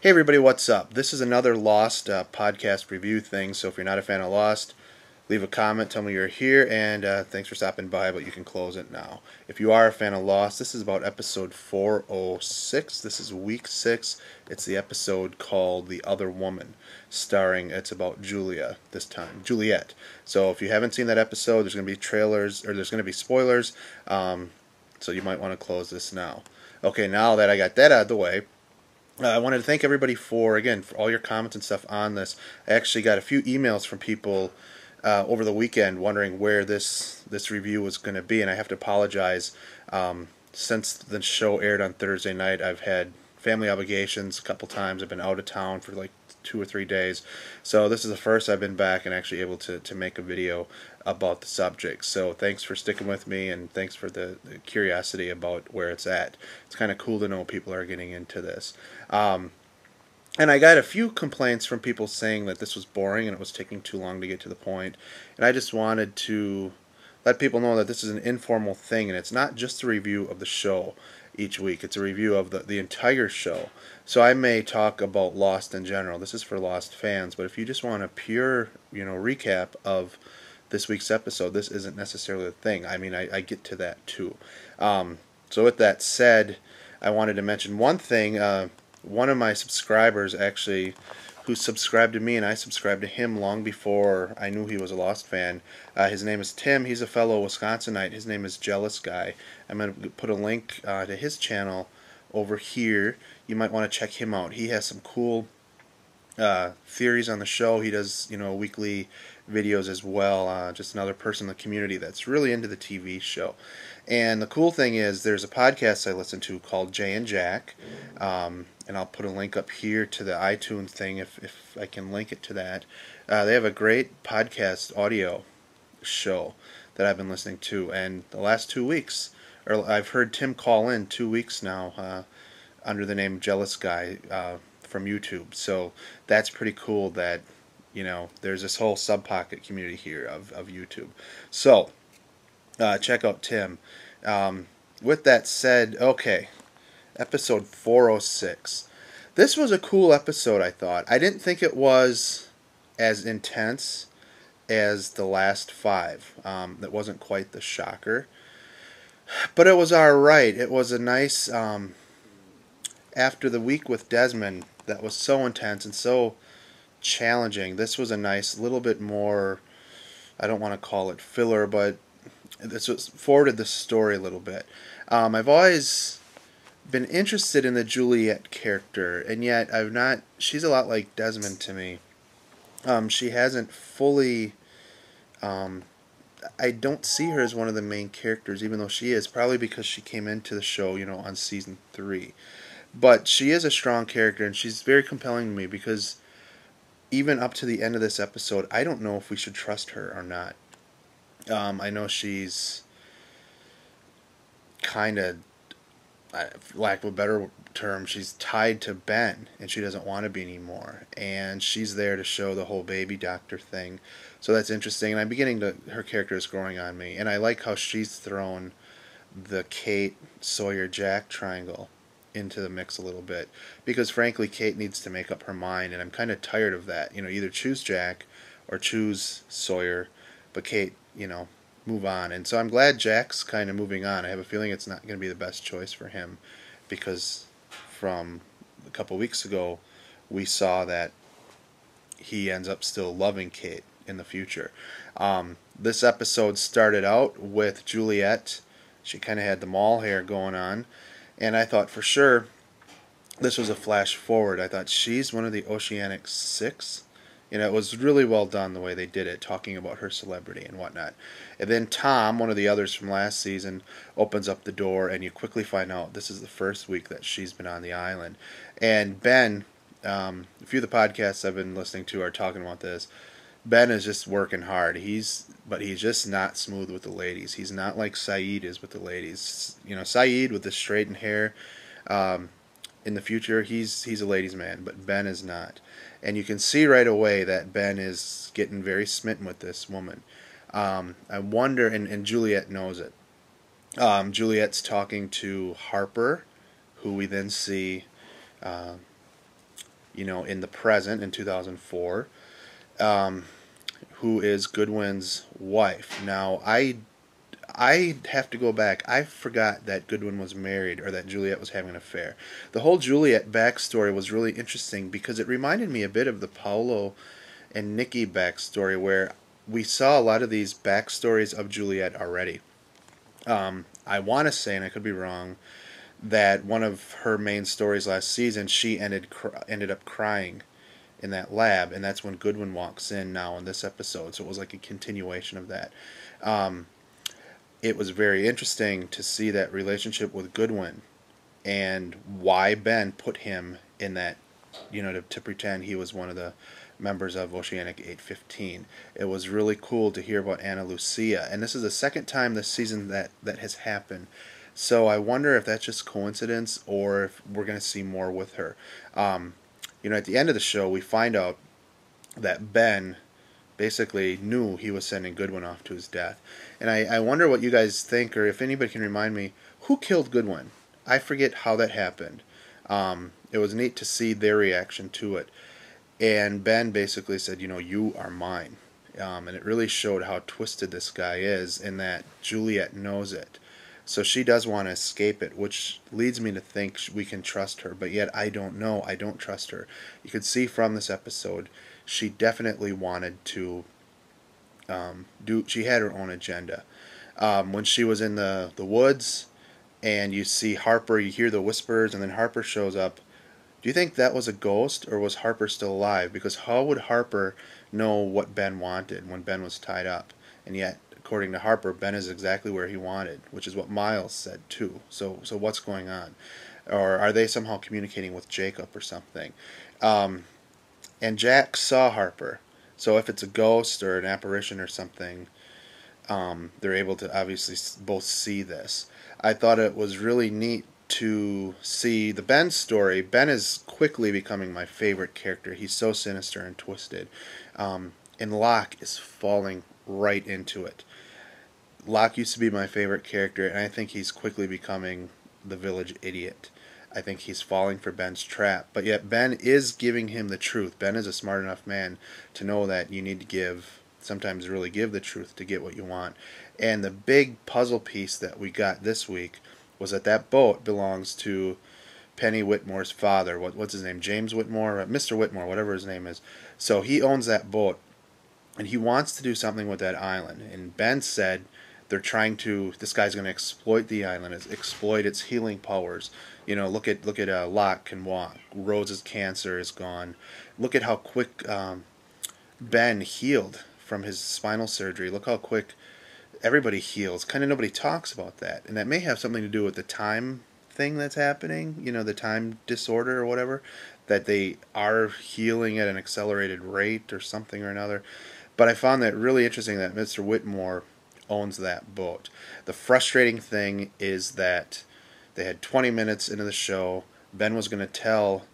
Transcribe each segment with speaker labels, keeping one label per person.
Speaker 1: Hey everybody, what's up? This is another Lost podcast review thing, so if you're not a fan of Lost, leave a comment, tell me you're here, and thanks for stopping by, but you can close it now. If you are a fan of Lost, this is about episode 406. This is week 6. It's the episode called The Other Woman, it's about Juliet. So if you haven't seen that episode, there's going to be trailers, or there's going to be spoilers, so you might want to close this now. Okay, now that I got that out of the way, I wanted to thank everybody for all your comments and stuff on this. I actually got a few emails from people over the weekend wondering where this review was going to be, and I have to apologize. Since the show aired on Thursday night, I've had family obligations a couple times. I've been out of town for like 2 or 3 days, so this is the first I've been back and actually able to make a video about the subject. So thanks for sticking with me, and thanks for the curiosity about where it's at. It's kind of cool to know people are getting into this. And I got a few complaints from people saying that this was boring and it was taking too long to get to the point. And I just wanted to let people know that this is an informal thing, and it's not just a review of the show each week. It's a review of the entire show. So I may talk about Lost in general. This is for Lost fans, but if you just want a pure, recap of this week's episode, this isn't necessarily a thing. I mean, I get to that too. So with that said, I wanted to mention one thing. One of my subscribers actually, who subscribed to me, and I subscribed to him long before I knew he was a Lost fan. His name is Tim. He's a fellow Wisconsinite. His name is Jealousguy. I'm going to put a link to his channel over here. You might want to check him out. He has some cool theories on the show. He does, weekly videos as well. Just another person in the community that's really into the TV show. And the cool thing is, there's a podcast I listen to called Jay and Jack, and I'll put a link up here to the iTunes thing if I can link it to that. They have a great podcast audio show that I've been listening to, and the last 2 weeks, or I've heard Tim call in 2 weeks now under the name Jealousguy from YouTube. So that's pretty cool that there's this whole sub-pocket community here of YouTube. So check out Tim. With that said, okay, episode 406. This was a cool episode, I thought. I didn't think it was as intense as the last 5. That wasn't quite the shocker, but it was alright. It was a nice, after the week with Desmond that was so intense and so challenging, this was a nice little bit more, I don't want to call it filler, but this was forwarded the story a little bit. I've always been interested in the Juliet character, and yet she's a lot like Desmond to me. She hasn't fully, I don't see her as one of the main characters, even though she is, probably because she came into the show, on season 3. But she is a strong character, and she's very compelling to me, because even up to the end of this episode, I don't know if we should trust her or not. I know she's kind of, for lack of a better term, she's tied to Ben, and she doesn't want to be anymore. And she's there to show the whole baby doctor thing. So that's interesting, and I'm beginning to, her character is growing on me. And I like how she's thrown the Kate, Sawyer, Jack triangle into the mix a little bit, because frankly Kate needs to make up her mind, and I'm kind of tired of that. Either choose Jack or choose Sawyer, but Kate, move on. And so I'm glad Jack's kind of moving on. I have a feeling it's not going to be the best choice for him, because from a couple weeks ago we saw that he ends up still loving Kate in the future. This episode started out with Juliet. She kind of had the mall hair going on, and I thought for sure this was a flash forward. I thought she's one of the Oceanic Six. It was really well done the way they did it, talking about her celebrity and whatnot. And then Tom, one of the others from last season, opens up the door, and you quickly find out this is the first week that she's been on the island. And Ben, a few of the podcasts I've been listening to are talking about this. Ben is just working hard. But he's just not smooth with the ladies. He's not like Saeed is with the ladies. Saeed with the straightened hair, in the future, he's a ladies' man, but Ben is not. And you can see right away that Ben is getting very smitten with this woman. I wonder, and Juliet knows it. Juliet's talking to Harper, who we then see in the present in 2004, who is Goodwin's wife. Now, I have to go back. I forgot that Goodwin was married or that Juliet was having an affair. The whole Juliet backstory was really interesting because it reminded me a bit of the Paolo and Nikki backstory, where we saw a lot of these backstories of Juliet already. I want to say, and I could be wrong, that one of her main stories last season, she ended up crying in that lab, and that's when Goodwin walks in now in this episode. So it was like a continuation of that. It was very interesting to see that relationship with Goodwin and why Ben put him in that, to pretend he was one of the members of Oceanic 815. It was really cool to hear about Ana Lucia, and this is the second time this season that has happened. So I wonder if that's just coincidence or if we're going to see more with her. At the end of the show, we find out that Ben basically knew he was sending Goodwin off to his death. And I wonder what you guys think, or if anybody can remind me, who killed Goodwin? I forget how that happened. It was neat to see their reaction to it. And Ben basically said, you are mine. And it really showed how twisted this guy is, in that Juliet knows it. So she does want to escape it, which leads me to think we can trust her. But yet I don't know. I don't trust her. You could see from this episode, she definitely wanted to she had her own agenda. When she was in the woods and you see Harper, you hear the whispers, and then Harper shows up. Do you think that was a ghost, or was Harper still alive? Because how would Harper know what Ben wanted when Ben was tied up? And yet, according to Harper, Ben is exactly where he wanted, which is what Miles said too. So what's going on? Or are they somehow communicating with Jacob or something? And Jack saw Harper. So if it's a ghost or an apparition or something, they're able to obviously both see this. I thought it was really neat to see the Ben story. Ben is quickly becoming my favorite character. He's so sinister and twisted. And Locke is falling right into it. Locke used to be my favorite character, and I think he's quickly becoming the village idiot. I think he's falling for Ben's trap. But yet Ben is giving him the truth. Ben is a smart enough man to know that you need to sometimes really give the truth to get what you want. And the big puzzle piece that we got this week was that boat belongs to Penny Whitmore's father. What's his name? James Whitmore? Mr. Whitmore, whatever his name is. So he owns that boat, and he wants to do something with that island. And Ben said this guy's going to exploit the island, exploit its healing powers. Look at Locke can walk. Rose's cancer is gone. Look at how quick Ben healed from his spinal surgery. Look how quick everybody heals. Kind of nobody talks about that. And that may have something to do with the time thing that's happening, the time disorder or whatever, that they are healing at an accelerated rate or something or another. But I found that really interesting that Mr. Whitmore owns that boat. The frustrating thing is that they had 20 minutes into the show. Ben was going to tell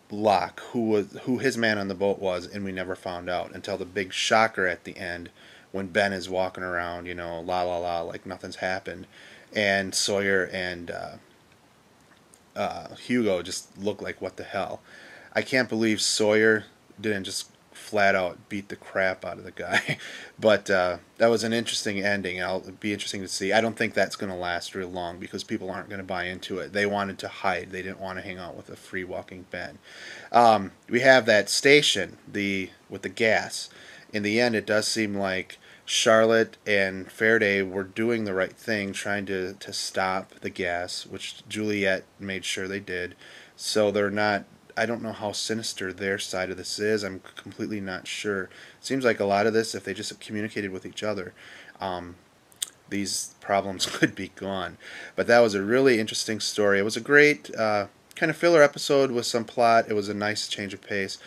Speaker 1: Locke who his man on the boat was, and we never found out until the big shocker at the end when Ben is walking around, la la la, like nothing's happened, and Sawyer and Hugo just look like, what the hell? I can't believe Sawyer didn't just flat out beat the crap out of the guy. But that was an interesting ending. It'll be interesting to see. I don't think that's going to last real long because people aren't going to buy into it. They wanted to hide. They didn't want to hang out with a free walking Ben. We have that station with the gas. In the end, it does seem like Charlotte and Faraday were doing the right thing, trying to stop the gas, which Juliet made sure they did. So they're not... I don't know how sinister their side of this is. I'm completely not sure. It seems like a lot of this, if they just communicated with each other, these problems could be gone. But that was a really interesting story. It was a great kind of filler episode with some plot. It was a nice change of pace.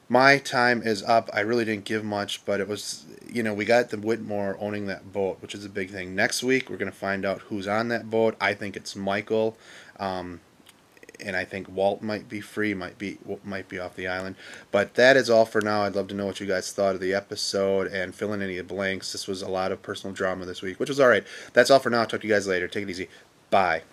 Speaker 1: My time is up. I really didn't give much, but it was, we got the Whitmore owning that boat, which is a big thing. Next week, we're going to find out who's on that boat. I think it's Michael. And I think Walt might be free, might be off the island. But that is all for now. I'd love to know what you guys thought of the episode and fill in any of the blanks. This was a lot of personal drama this week, which was all right. That's all for now. Talk to you guys later. Take it easy. Bye.